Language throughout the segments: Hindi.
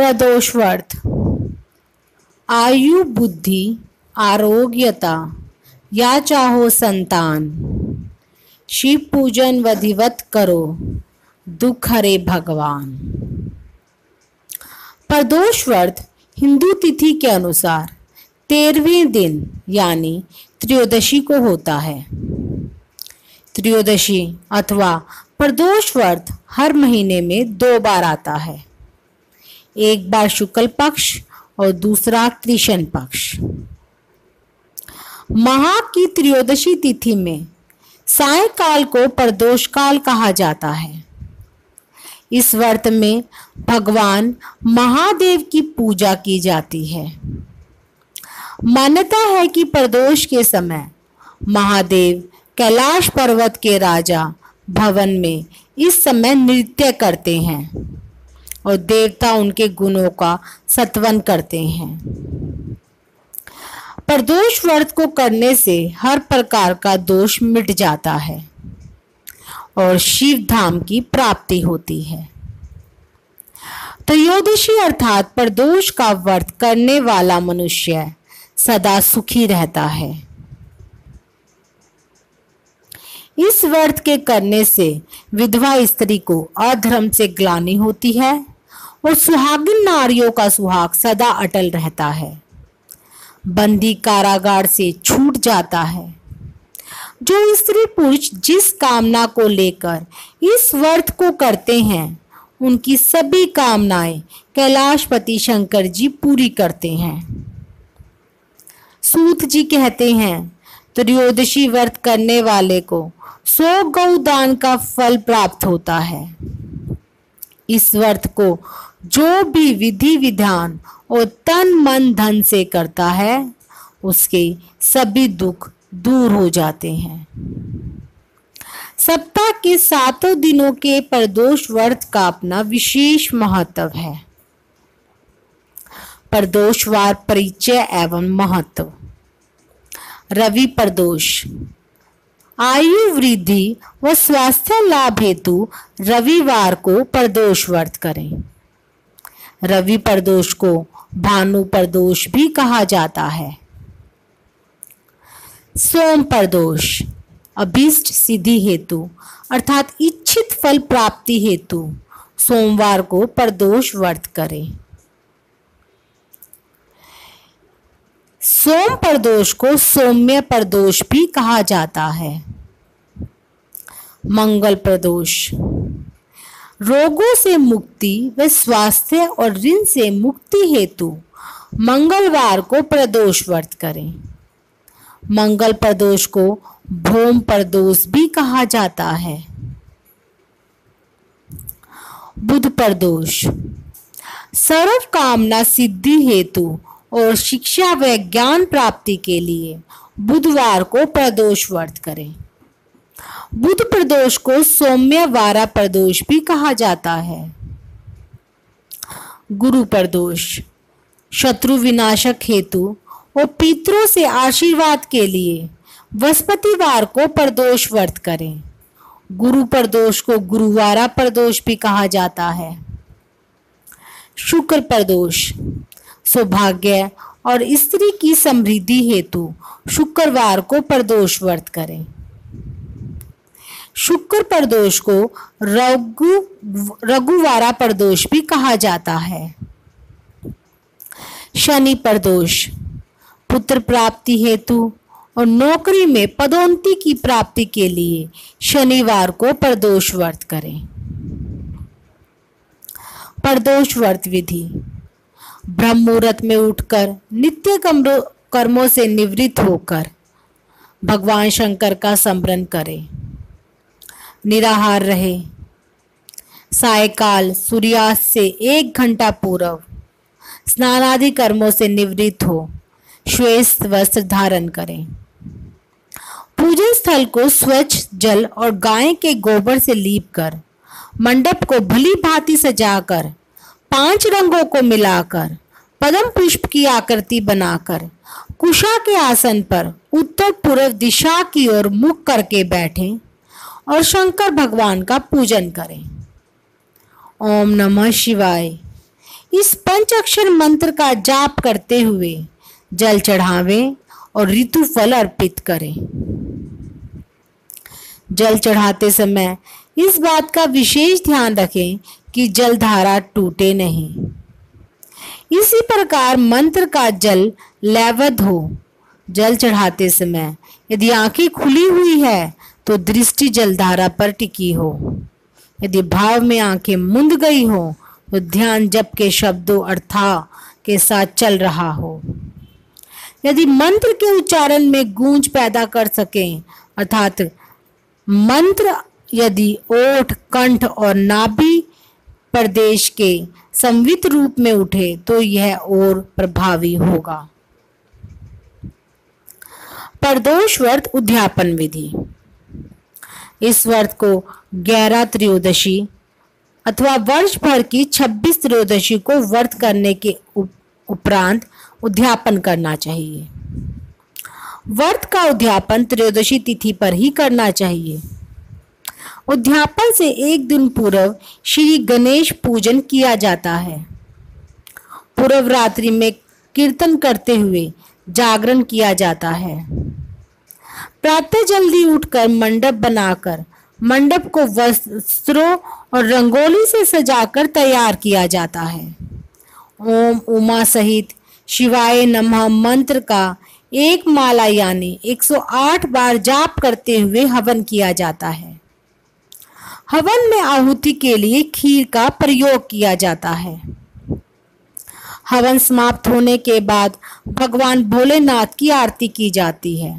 प्रदोष व्रत। आयु बुद्धि आरोग्यता या चाहो संतान, शिव पूजन विधिवत करो, दुख हरे भगवान। प्रदोष व्रत हिंदू तिथि के अनुसार 13वें दिन यानी त्रयोदशी को होता है। त्रयोदशी अथवा प्रदोष व्रत हर महीने में 2 बार आता है, एक बार शुक्ल पक्ष और दूसरा कृष्ण पक्ष। माह की त्रयोदशी तिथि में सायंकाल को प्रदोष काल कहा जाता है। इस व्रत में भगवान महादेव की पूजा की जाती है। मान्यता है कि प्रदोष के समय महादेव कैलाश पर्वत के राजा भवन में इस समय नृत्य करते हैं और देवता उनके गुणों का स्तवन करते हैं। प्रदोष व्रत को करने से हर प्रकार का दोष मिट जाता है और शिव धाम की प्राप्ति होती है। त्रयोदशी अर्थात प्रदोष का व्रत करने वाला मनुष्य सदा सुखी रहता है। इस व्रत के करने से विधवा स्त्री को अधर्म से ग्लानि होती है और सुहागिन नारियों का सुहाग सदा अटल रहता है। बंदी कारागार से छूट जाता है। जो स्त्री पुरुष जिस कामना को लेकर इस व्रत को करते हैं उनकी सभी कामनाएं कैलाशपति शंकर जी पूरी करते हैं। सूत जी कहते हैं, त्रयोदशी व्रत करने वाले को 100 गौ दान का फल प्राप्त होता है। इस व्रत को जो भी विधि विधान और तन मन धन से करता है उसके सभी दुख दूर हो जाते हैं। सप्ताह के 7 दिनों के प्रदोष व्रत का अपना विशेष महत्व है। प्रदोषवार परिचय एवं महत्व। रवि प्रदोष। आयु वृद्धि व स्वास्थ्य लाभ हेतु रविवार को प्रदोष व्रत करें। रवि प्रदोष को भानु प्रदोष भी कहा जाता है। सोम प्रदोष। अभीष्ट सिद्धि हेतु अर्थात इच्छित फल प्राप्ति हेतु सोमवार को प्रदोष व्रत करें। सोम प्रदोष को सौम्य प्रदोष भी कहा जाता है। मंगल प्रदोष। रोगों से मुक्ति व स्वास्थ्य और ऋण से मुक्ति हेतु मंगलवार को प्रदोष व्रत करें। मंगल प्रदोष को भौम प्रदोष भी कहा जाता है। बुध प्रदोष। सर्व कामना सिद्धि हेतु और शिक्षा व ज्ञान प्राप्ति के लिए बुधवार को प्रदोष व्रत करें। बुध प्रदोष को सौम्य वारा प्रदोष भी कहा जाता है। गुरु प्रदोष। शत्रु विनाशक हेतु और पितरों से आशीर्वाद के लिए बृहस्पतिवार को प्रदोष व्रत करें। गुरु प्रदोष को गुरुवारा प्रदोष भी कहा जाता है। शुक्र प्रदोष। सौभाग्य और स्त्री की समृद्धि हेतु शुक्रवार को प्रदोष व्रत करें। शुक्र प्रदोष को रघुवारा प्रदोष भी कहा जाता है। शनि प्रदोष। पुत्र प्राप्ति हेतु और नौकरी में पदोन्नति की प्राप्ति के लिए शनिवार को प्रदोष व्रत करें। प्रदोष व्रत विधि। ब्रह्म मुहूर्त में उठकर नित्य कर्मों से निवृत्त होकर भगवान शंकर का स्मरण करें। निराहार रहे। सायकाल सूर्यास्त से 1 घंटा पूर्व स्नानादि कर्मों से निवृत्त हो श्वेत वस्त्र धारण करें। पूजन स्थल को स्वच्छ जल और गाय के गोबर से लीप कर मंडप को भली भांति सजाकर 5 रंगों को मिलाकर पद्म पुष्प की आकृति बनाकर कुशा के आसन पर उत्तर पूर्व दिशा की ओर मुख करके बैठें और शंकर भगवान का पूजन करें। ओम नमः शिवाय। इस पंचाक्षर मंत्र का जाप करते हुए जल चढ़ावें और ऋतु फल अर्पित करें। जल चढ़ाते समय इस बात का विशेष ध्यान रखें कि जलधारा टूटे नहीं। इसी प्रकार मंत्र का जल लयबद्ध हो। जल चढ़ाते समय यदि आंखें खुली हुई है तो दृष्टि जलधारा पर टिकी हो। यदि भाव में आंखें मुंद गई हो तो ध्यान जप के शब्दों अर्थों के साथ चल रहा हो। यदि मंत्र के उच्चारण में गूंज पैदा कर सकें, अर्थात मंत्र यदि ओठ, कंठ और नाभि प्रदेश के संवित रूप में उठे तो यह और प्रभावी होगा। प्रदोष व्रत उद्यापन विधि। इस व्रत को 11 त्रयोदशी अथवा वर्ष भर की 26 त्रयोदशी को व्रत करने के उपरांत उद्यापन करना चाहिए। व्रत का उद्यापन त्रयोदशी तिथि पर ही करना चाहिए। उद्यापन से एक दिन पूर्व श्री गणेश पूजन किया जाता है। पूर्व रात्रि में कीर्तन करते हुए जागरण किया जाता है। प्रातः जल्दी उठकर मंडप बनाकर मंडप को वस्त्रों और रंगोली से सजाकर तैयार किया जाता है। ओम उमा सहित शिवाय नमः मंत्र का एक माला यानी 108 बार जाप करते हुए हवन किया जाता है। हवन में आहुति के लिए खीर का प्रयोग किया जाता है। हवन समाप्त होने के बाद भगवान भोलेनाथ की आरती की जाती है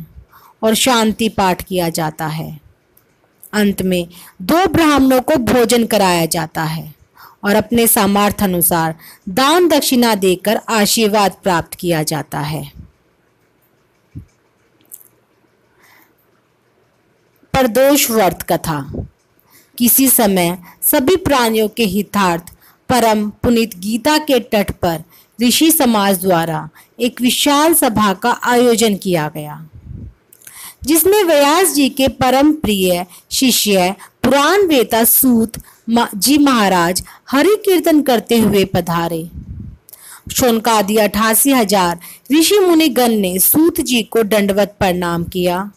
और शांति पाठ किया जाता है। अंत में 2 ब्राह्मणों को भोजन कराया जाता है और अपने सामर्थ्य अनुसार दान दक्षिणा देकर आशीर्वाद प्राप्त किया जाता है। प्रदोष व्रत कथा। किसी समय सभी प्राणियों के हितार्थ परम पुनीत गीता के तट पर ऋषि समाज द्वारा एक विशाल सभा का आयोजन किया गया, जिसमें व्यास जी के परम प्रिय शिष्य पुराण वेता सूत जी महाराज हरि कीर्तन करते हुए पधारे। शौनकादि 88,000 ऋषि मुनिगण ने सूत जी को दंडवत प्रणाम किया।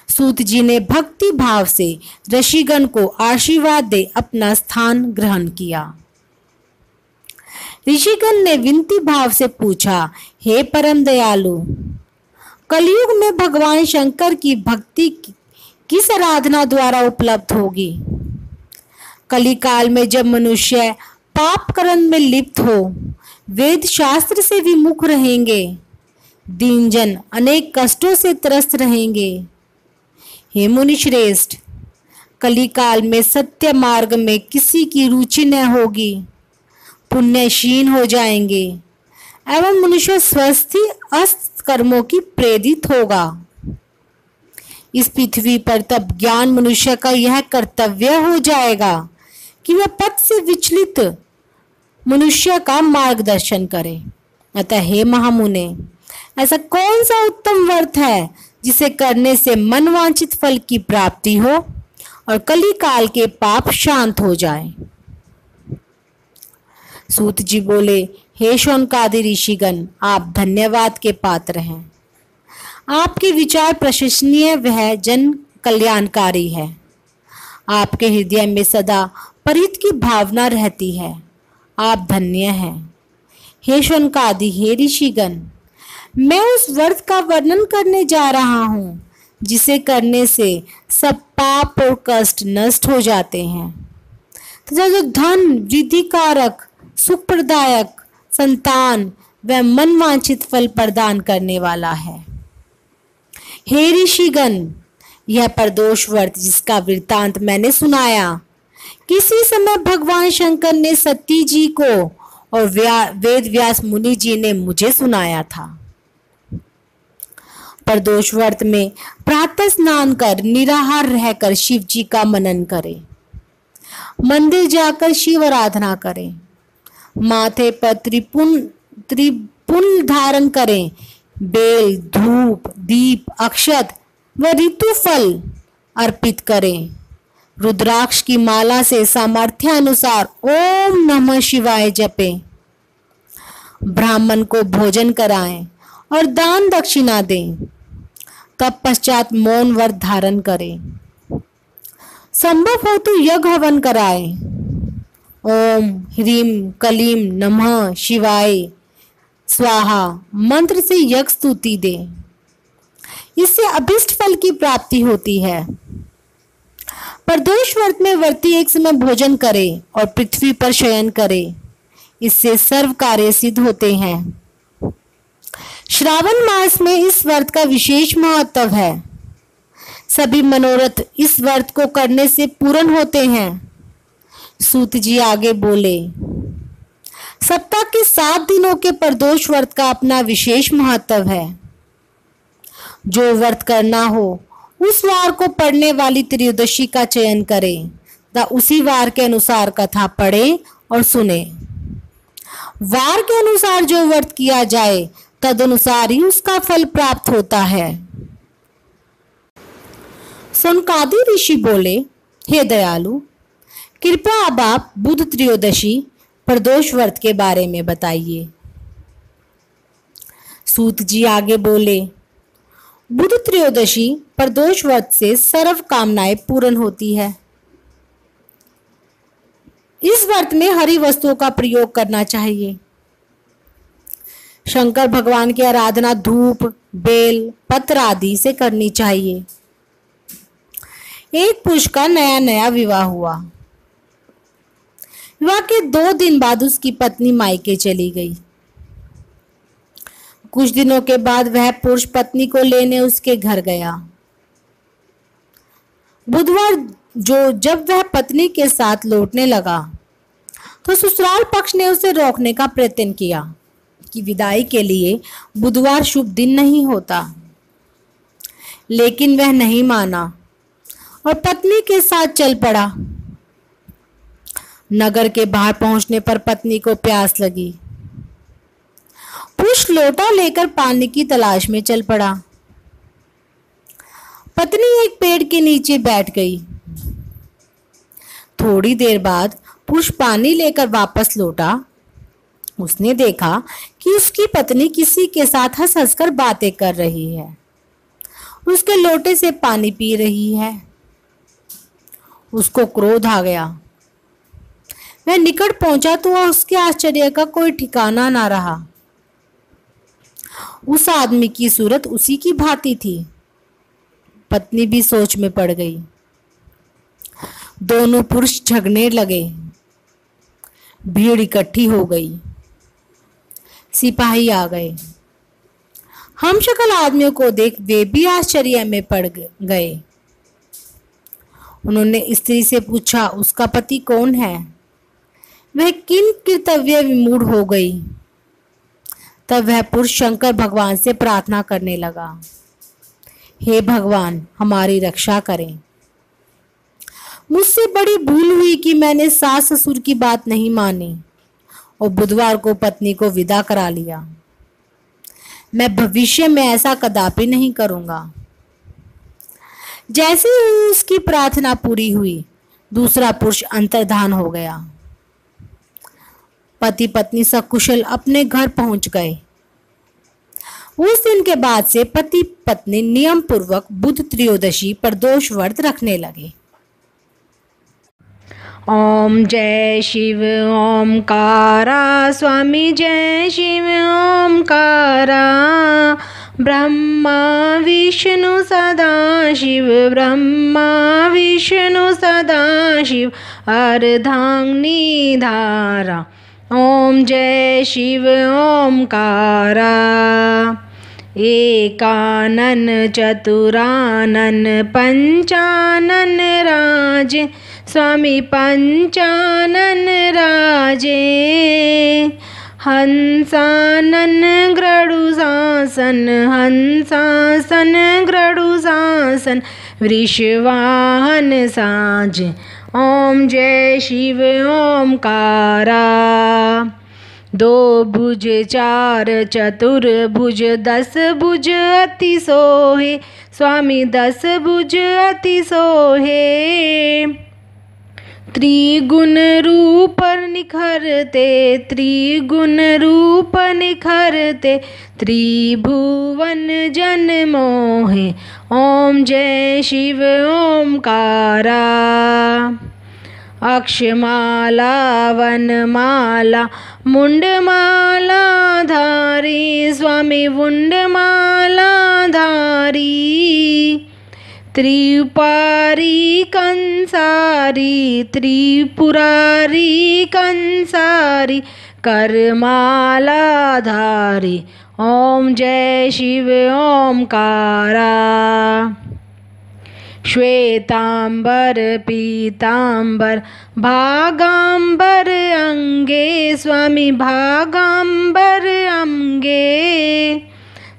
सूत जी ने भक्ति भाव से ऋषिगण को आशीर्वाद दे अपना स्थान ग्रहण किया। ऋषिगण ने विनती भाव से पूछा, हे परम दयालु, कलयुग में भगवान शंकर की भक्ति किस आराधना द्वारा उपलब्ध होगी? कलिकाल में जब मनुष्य पाप कर्म में लिप्त हो, वेद शास्त्र से विमुख रहेंगे, दीनजन अनेक कष्टों से त्रस्त रहेंगे। हे मुनि श्रेष्ठ, कलिकाल में सत्य मार्ग में किसी की रुचि न होगी, पुण्यशीन हो जाएंगे एवं मनुष्य स्वस्थी अस्त कर्मों की प्रेरित होगा। इस पृथ्वी पर तब ज्ञान मनुष्य का यह कर्तव्य हो जाएगा कि वह पथ से विचलित मनुष्य का मार्गदर्शन करे। अतः हे महामुने, ऐसा कौन सा उत्तम व्रत है जिसे करने से मनवांछित फल की प्राप्ति हो और कलिकाल के पाप शांत हो जाए? सूत जी बोले, हे शौनकादि ऋषिगण, आप धन्यवाद के पात्र हैं। आपके विचार प्रशंसनीय वह जन कल्याणकारी है। आपके हृदय में सदा परित की भावना रहती है। आप धन्य हैं। हे शौनकादि, हे ऋषिगण, मैं उस व्रत का वर्णन करने जा रहा हूँ जिसे करने से सब पाप और कष्ट नष्ट हो जाते हैं तथा जो धन वृद्धि कारक, सुख प्रदायक, संतान व मनवांछित फल प्रदान करने वाला है। हे ऋषिगण, यह प्रदोष व्रत जिसका वृत्तांत मैंने सुनाया, किसी समय भगवान शंकर ने सती जी को और वेद व्यास मुनि जी ने मुझे सुनाया था। प्रदोष व्रत में प्रातः स्नान कर निराहार रहकर शिव जी का मनन करें, मंदिर जाकर शिव आराधना करें, माथे पर त्रिपुल धारण करें, बेल, धूप, दीप, अक्षत व ऋतु फल अर्पित करें, रुद्राक्ष की माला से सामर्थ्यानुसार ओम नमः शिवाय जपें। ब्राह्मण को भोजन कराएं और दान दक्षिणा दें। तब पश्चात मौन व्रत धारण करें। संभव हो तो यज्ञ हवन कराएं। ओम ह्रीम कलीम नमः शिवाय स्वाहा मंत्र से यज्ञ स्तुति दें। इससे अभिष्ट फल की प्राप्ति होती है। प्रदोष व्रत में व्रती एक समय भोजन करे और पृथ्वी पर शयन करे। इससे सर्व कार्य सिद्ध होते हैं। श्रावण मास में इस व्रत का विशेष महत्व है। सभी मनोरथ इस व्रत को करने से पूर्ण होते हैं। सूत जी आगे बोले, सप्ताह के 7 दिनों के प्रदोष व्रत का अपना विशेष महत्व है। जो व्रत करना हो उस वार को पढ़ने वाली त्रयोदशी का चयन करें तथा उसी वार के अनुसार कथा पढ़े और सुने। वार के अनुसार जो व्रत किया जाए तदनुसार ही उसका फल प्राप्त होता है। सनकादि ऋषि बोले, हे दयालु, कृपया अब आप बुध त्रयोदशी प्रदोष व्रत के बारे में बताइए। सूत जी आगे बोले, बुध त्रयोदशी प्रदोष व्रत से सर्व कामनाएं पूर्ण होती है। इस व्रत में हरी वस्तुओं का प्रयोग करना चाहिए। शंकर भगवान की आराधना धूप, बेल, पत्र आदि से करनी चाहिए। एक पुरुष का नया नया विवाह हुआ। विवाह के 2 दिन बाद उसकी पत्नी मायके चली गई। कुछ दिनों के बाद वह पुरुष पत्नी को लेने उसके घर गया। बुधवार जब वह पत्नी के साथ लौटने लगा तो ससुराल पक्ष ने उसे रोकने का प्रयत्न किया कि विदाई के लिए बुधवार शुभ दिन नहीं होता, लेकिन वह नहीं माना और पत्नी के साथ चल पड़ा। नगर के बाहर पहुंचने पर पत्नी को प्यास लगी। पुरुष लोटा लेकर पानी की तलाश में चल पड़ा। पत्नी एक पेड़ के नीचे बैठ गई। थोड़ी देर बाद पुरुष पानी लेकर वापस लौटा। उसने देखा कि उसकी पत्नी किसी के साथ हंस हंसकर बातें कर रही है, उसके लोटे से पानी पी रही है। उसको क्रोध आ गया। वह निकट पहुंचा तो उसके आश्चर्य का कोई ठिकाना ना रहा। उस आदमी की सूरत उसी की भांति थी। पत्नी भी सोच में पड़ गई। दोनों पुरुष झगड़ने लगे। भीड़ इकट्ठी हो गई। सिपाही आ गए। हम शक्ल आदमियों को देख वे भी आश्चर्य में पड़ गए। उन्होंने स्त्री से पूछा, उसका पति कौन है? वह किन कर्तव्य विमूढ़ हो गई। तब वह पुरुष शंकर भगवान से प्रार्थना करने लगा, हे भगवान, हमारी रक्षा करें। मुझसे बड़ी भूल हुई कि मैंने सास ससुर की बात नहीं मानी और बुधवार को पत्नी को विदा करा लिया। मैं भविष्य में ऐसा कदापि नहीं करूंगा। जैसे ही उसकी प्रार्थना पूरी हुई, दूसरा पुरुष अंतर्धान हो गया। पति पत्नी सकुशल अपने घर पहुंच गए। उस दिन के बाद से पति पत्नी नियम पूर्वक बुध त्रयोदशी प्रदोष व्रत रखने लगे। ओम जय शिव ओमकारा, स्वामी जय शिव ओमकारा। ब्रह्मा विष्णु सदा शिव, ब्रह्मा विष्णु सदा शिव, अर्धांगिनी धारा। ओम जय शिव ओमकारा। एकानन चतुरानन पंचानन राजे, स्वामी पंचानन राजे। हंसानन गरुड़ासन, हंसासन गरुड़ासन, वृषवाहन साज। ओम जय शिव ओमकारा। 2 भुज 4 चतुर्भुज, 10 भुज अति सोहे, स्वामी 10 भुज अति सोहे। त्रिगुण रूप निखरते, त्रिगुण रूप निखरते, त्रिभुवन जन मोहे। ओम जय शिव ओमकारा। अक्षमाला वनमाला मुंडमाला धारी, स्वामी मुंडमाला धारी। त्रिपुरारी कंसारी, त्रिपुरारी कंसारी, करमाला धारी। ओम जय शिव ओमकारा। श्वेतांबर पीतांबर भागांबर अंगे, स्वामी भागांबर अंगे।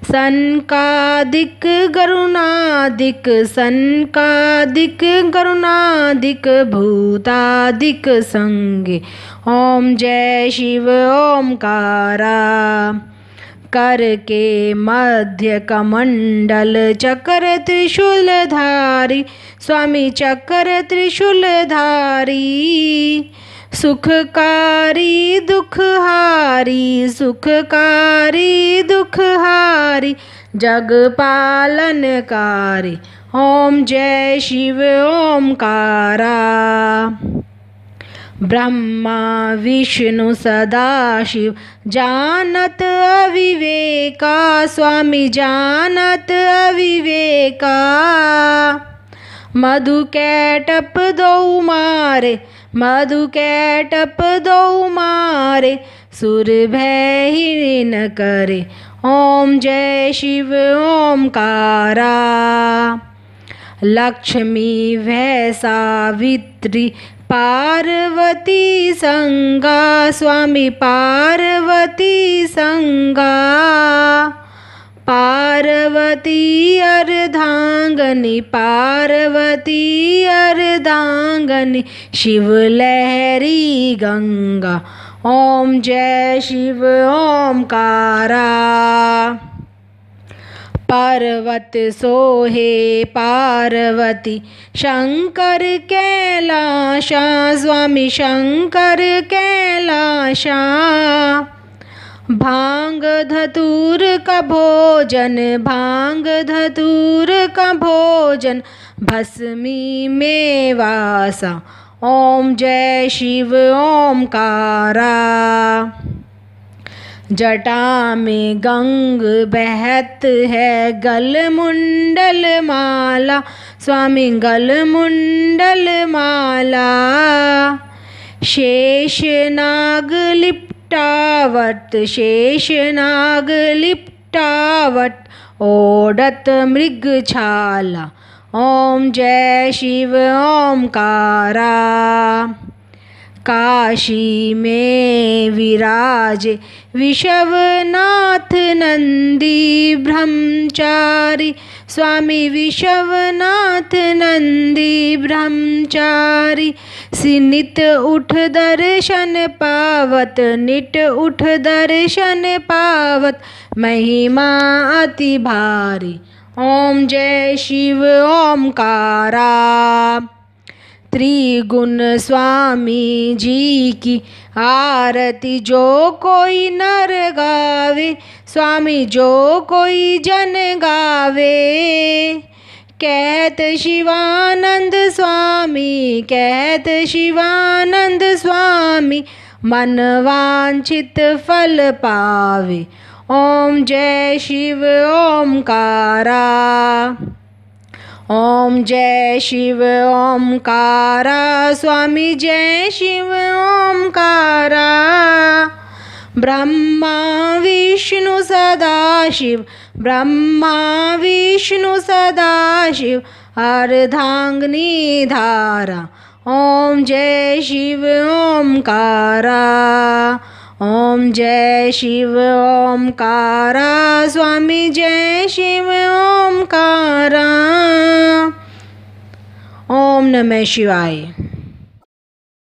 सनकादिक गरुणादिक, सनकादिक गरुणादिक, भूतादिक संगे। ओम जय शिव ओमकारा। कर के मध्य कमंडल चक्र त्रिशूलधारी, स्वामी चक्र त्रिशूलधारी। सुखकारी दुखहारी, सुखकारी दुखहारी, जग पालनकारी। ओम जय शिव ओमकारा। ब्रह्मा विष्णु सदाशिव जानत अविवेका, स्वामी जानत अविवेका। मधु कैटप दो मारे, मधु कैटप दो मारे, सुर भय ही न करे। ओम जय शिव ओमकारा। लक्ष्मी वै सावित्री पार्वती संगा, स्वामी पार्वती संगा। पार्वती अर्धांगनी, पार्वती अर्धांगनी, शिव लहरी गंगा। ओम जय शिव ओमकारा। पर्वत सोहे पार्वती, शंकर कैलाशा, स्वामी शंकर कैलाशा। भांग धतूर का भोजन, भांग धतूर का भोजन, भस्मी में वासा। ओम जय शिव ओमकारा। जटा में गंग बहत है, गल मुंडल माला, स्वामी गल मुंडल माला। शेष नाग लिपटावट, शेष नाग लिपटावट, ओढ़त मृग छाला। ओम जय शिव ओमकारा। काशी में विराजे विश्वनाथ नंदी ब्रह्मचारी, स्वामी विश्वनाथ नंदी ब्रह्मचारी। नित उठ दर्शन पावत, नित उठ दर्शन पावत, महिमा अति भारी। ओम जय शिव ओमकारा। त्रिगुण स्वामी जी की आरती जो कोई नर गावे, स्वामी जो कोई जन गावे। कहत शिवानंद स्वामी, कहत शिवानंद स्वामी, मन वांछित फल पावे। ओम जय शिव ओमकारा। ओम जय शिव ओमकारा, स्वामी जय शिव ओमकारा। ब्रह्मा विष्णु सदाशिव, ब्रह्मा विष्णु सदाशिव, अर्धांगिनी धारा। ओम जय शिव ओमकारा। ओम जय शिव ओमकारा, स्वामी जय शिव ओमकारा। ओम नमः शिवाय।